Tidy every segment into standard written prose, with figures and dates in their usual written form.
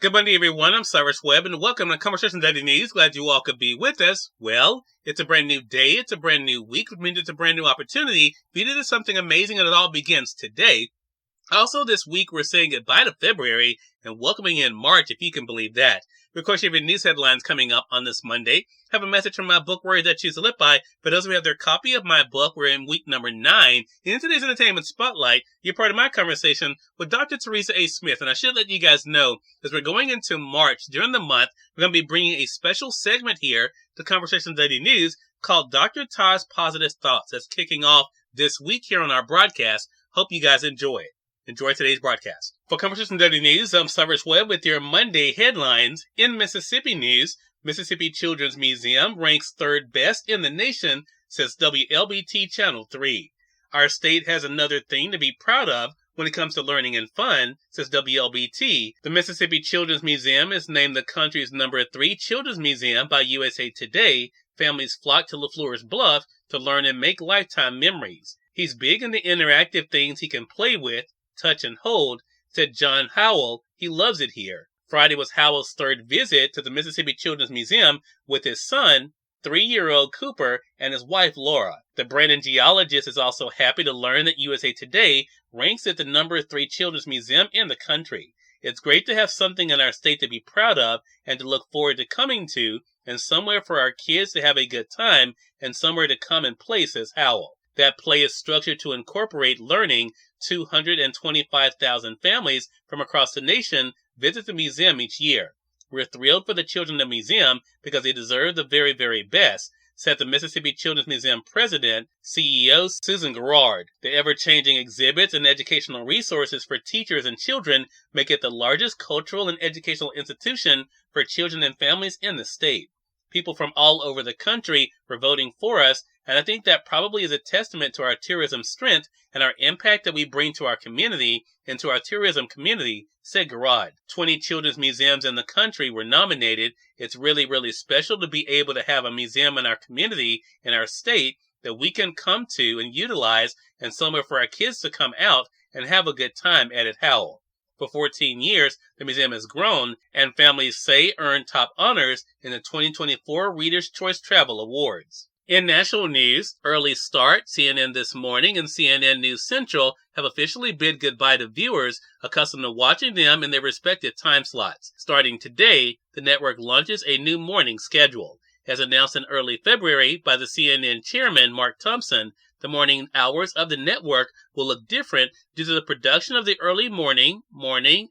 Good Monday, everyone. I'm Cyrus Webb, and welcome to Conversation Daily News. Glad you all could be with us. Well, it's a brand new day. It's a brand new week, which means it's a brand new opportunity for you to do something amazing, and it all begins today. Also, this week, we're saying goodbye to February and welcoming in March, if you can believe that. Of course, you have your news headlines coming up on this Monday. Have a message from my book, Warriors That Choose to Live By. For those who have their copy of my book, we're in week number 9. In today's Entertainment Spotlight, you're part of my conversation with Dr. Teresa A. Smith. And I should let you guys know, as we're going into March, during the month, we're going to be bringing a special segment here to Conversation Daily News called Dr. Todd's Positive Thoughts. That's kicking off this week here on our broadcast. Hope you guys enjoy it. Enjoy today's broadcast. For Conversation Daily News, I'm Cyrus Webb with your Monday headlines. In Mississippi news, Mississippi Children's Museum ranks 3rd best in the nation, says WLBT Channel 3. Our state has another thing to be proud of when it comes to learning and fun, says WLBT. The Mississippi Children's Museum is named the country's number 3 children's museum by USA Today. Families flock to LaFleur's Bluff to learn and make lifetime memories. He's big in the interactive things he can play with, touch and hold, said John Howell. He loves it here. Friday was Howell's 3rd visit to the Mississippi Children's Museum with his son, 3-year-old Cooper, and his wife, Laura. The Brandon geologist is also happy to learn that USA Today ranks it the number 3 children's museum in the country. It's great to have something in our state to be proud of and to look forward to coming to, and somewhere for our kids to have a good time, and somewhere to come and play, says Howell. That play is structured to incorporate learning. 225,000 families from across the nation visit the museum each year. We're thrilled for the children of the museum because they deserve the very, very best, said the Mississippi Children's Museum President, CEO Susan Garrard. The ever-changing exhibits and educational resources for teachers and children make it the largest cultural and educational institution for children and families in the state. People from all over the country were voting for us, and I think that probably is a testament to our tourism strength and our impact that we bring to our community and to our tourism community, said Garrard. 20 children's museums in the country were nominated. It's really, really special to be able to have a museum in our community, in our state, that we can come to and utilize, and somewhere for our kids to come out and have a good time, added Howell. For 14 years, the museum has grown, and families say earned top honors in the 2024 Reader's Choice Travel Awards. In national news, Early Start, CNN This Morning, and CNN News Central have officially bid goodbye to viewers accustomed to watching them in their respective time slots. Starting today, the network launches a new morning schedule. As announced in early February by the CNN chairman, Mark Thompson, the morning hours of the network will look different due to the production of the early morning,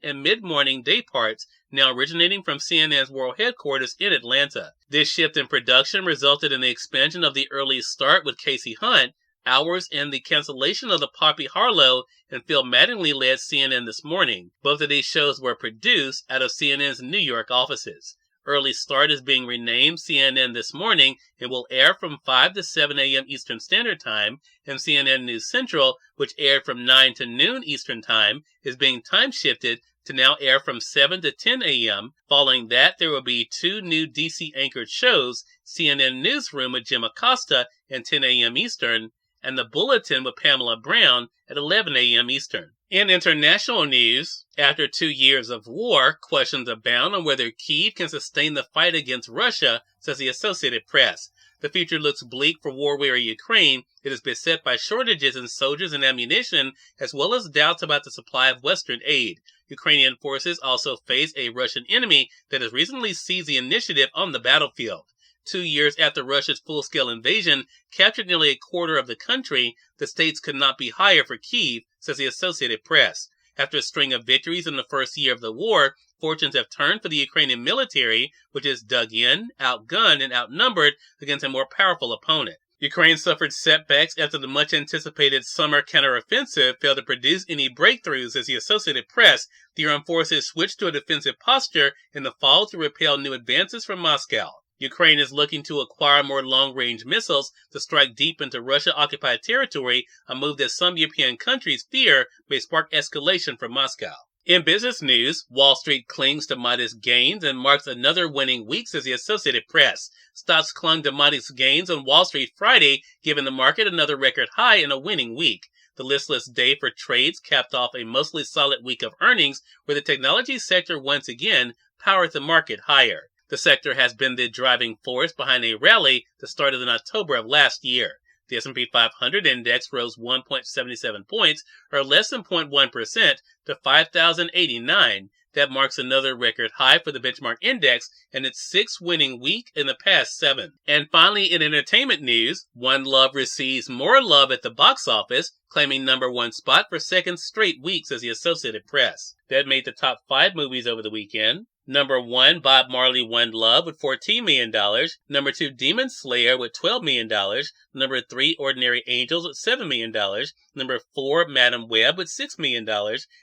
and mid-morning day parts, now originating from CNN's world headquarters in Atlanta. This shift in production resulted in the expansion of the Early Start with Casey Hunt, hours, and the cancellation of the Poppy Harlow and Phil Mattingly-led CNN This Morning. Both of these shows were produced out of CNN's New York offices. Early Start is being renamed CNN This Morning and will air from 5 to 7 a.m. Eastern Standard Time, and CNN News Central, which aired from 9 to noon Eastern Time, is being time-shifted to now air from 7 to 10 a.m. Following that, there will be 2 new DC-anchored shows, CNN Newsroom with Jim Acosta at 10 a.m. Eastern, and The Bulletin with Pamela Brown at 11 a.m. Eastern. In international news, after 2 years of war, questions abound on whether Kyiv can sustain the fight against Russia, says the Associated Press. The future looks bleak for war-weary Ukraine. It is beset by shortages in soldiers and ammunition, as well as doubts about the supply of Western aid. Ukrainian forces also face a Russian enemy that has recently seized the initiative on the battlefield. 2 years after Russia's full-scale invasion captured nearly a quarter of the country, the stakes could not be higher for Kyiv, says the Associated Press. After a string of victories in the first year of the war, fortunes have turned for the Ukrainian military, which is dug in, outgunned, and outnumbered against a more powerful opponent. Ukraine suffered setbacks after the much-anticipated summer counteroffensive failed to produce any breakthroughs, as the Associated Press. The armed forces switched to a defensive posture in the fall to repel new advances from Moscow. Ukraine is looking to acquire more long-range missiles to strike deep into Russia-occupied territory, a move that some European countries fear may spark escalation from Moscow. In business news, Wall Street clings to modest gains and marks another winning week, says the Associated Press. Stocks clung to modest gains on Wall Street Friday, giving the market another record high in a winning week. The listless day for trades capped off a mostly solid week of earnings where the technology sector once again powered the market higher. The sector has been the driving force behind a rally that started in October of last year. The S&P 500 index rose 1.77 points, or less than 0.1%, to 5,089. That marks another record high for the benchmark index and its sixth winning week in the past 7. And finally, in entertainment news, One Love receives more love at the box office, claiming #1 spot for second straight weeks as the Associated Press. That made the top 5 movies over the weekend. #1, Bob Marley, One Love with $14 million. #2, Demon Slayer with $12 million. #3, Ordinary Angels with $7 million. #4, Madam Web with $6 million.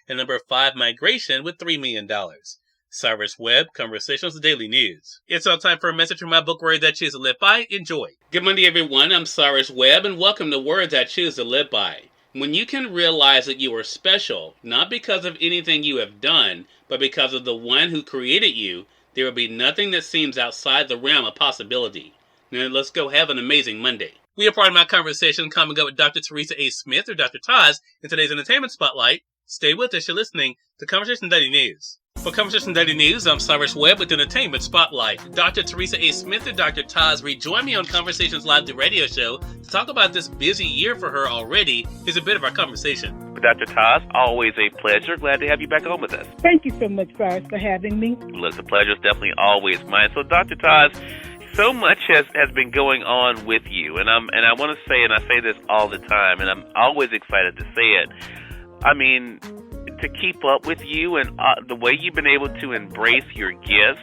And #5, Migration with $3 million. Cyrus Webb, Conversations Daily News. It's all time for a message from my book, Words I Choose to Live By. Enjoy. Good Monday, everyone. I'm Cyrus Webb, and welcome to Words I Choose to Live By. When you can realize that you are special, not because of anything you have done, but because of the one who created you, there will be nothing that seems outside the realm of possibility. Now let's go have an amazing Monday. We are part of my conversation coming up with Dr. Teresa A. Smith, or Dr. Taz, in today's Entertainment Spotlight. Stay with us. You're listening to Conversation Daily News. For Conversation Daily News, I'm Cyrus Webb with Entertainment Spotlight. Dr. Teresa A. Smith and Dr. Taz rejoin me on Conversations Live, the radio show, to talk about this busy year for her already. Here's a bit of our conversation. Dr. Taz, always a pleasure. Glad to have you back on with us. Thank you so much, Cyrus, for having me. Look, the pleasure is definitely always mine. So, Dr. Taz, so much has been going on with you, and I want to say, and I say this all the time, and I'm always excited to say it. I mean, to keep up with you and the way you've been able to embrace your gifts,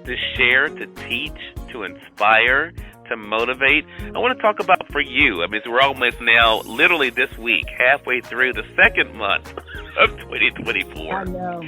to share, to teach, to inspire, to motivate. I want to talk about for you. I mean, so we're almost now, literally this week, halfway through the second month of 2024. I know.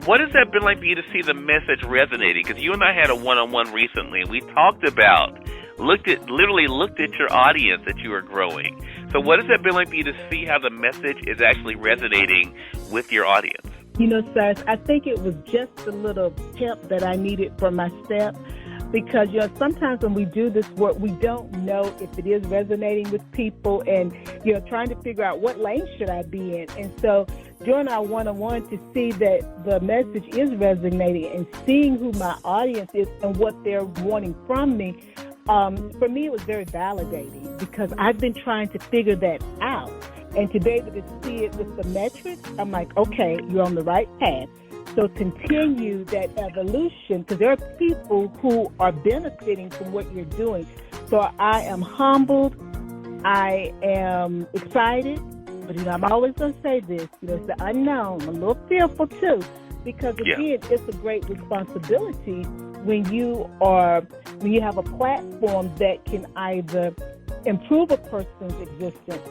What has that been like for you to see the message resonating? Because you and I had a one-on-one recently. We talked about, literally looked at your audience that you were growing. So what has that been like for you to see how the message is actually resonating with your audience? You know, Cyrus, I think it was just a little pep that I needed for my step. Because, you know, sometimes when we do this work, we don't know if it is resonating with people and, you know, trying to figure out what lane should I be in. And so during our one-on-one, to see that the message is resonating and seeing who my audience is and what they're wanting from me, for me, it was very validating because I've been trying to figure that out. And to be able to see it with the metrics, I'm like, okay, you're on the right path. So continue that evolution, because there are people who are benefiting from what you're doing. So I am humbled. I am excited. But, you know, I'm always going to say this, you know, it's the unknown. I'm a little fearful, too, because, again, it's a great responsibility when you have a platform that can either improve a person's existence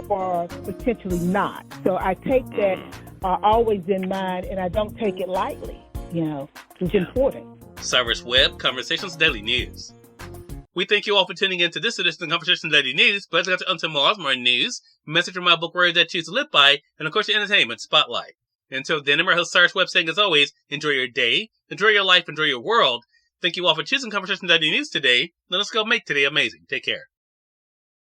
or potentially not. So I take that always in mind, and I don't take it lightly. You know, it's important. Cyrus Webb, Conversations Daily News. We thank you all for tuning in to this edition of Conversations Daily News. But let's get on to more news, message from my book, Words I Choose to Live By, and of course, the Entertainment Spotlight. Until then, I'm your host, Cyrus Webb, saying as always, enjoy your day, enjoy your life, enjoy your world. Thank you all for choosing Conversations Daily News today. Now let's go make today amazing. Take care.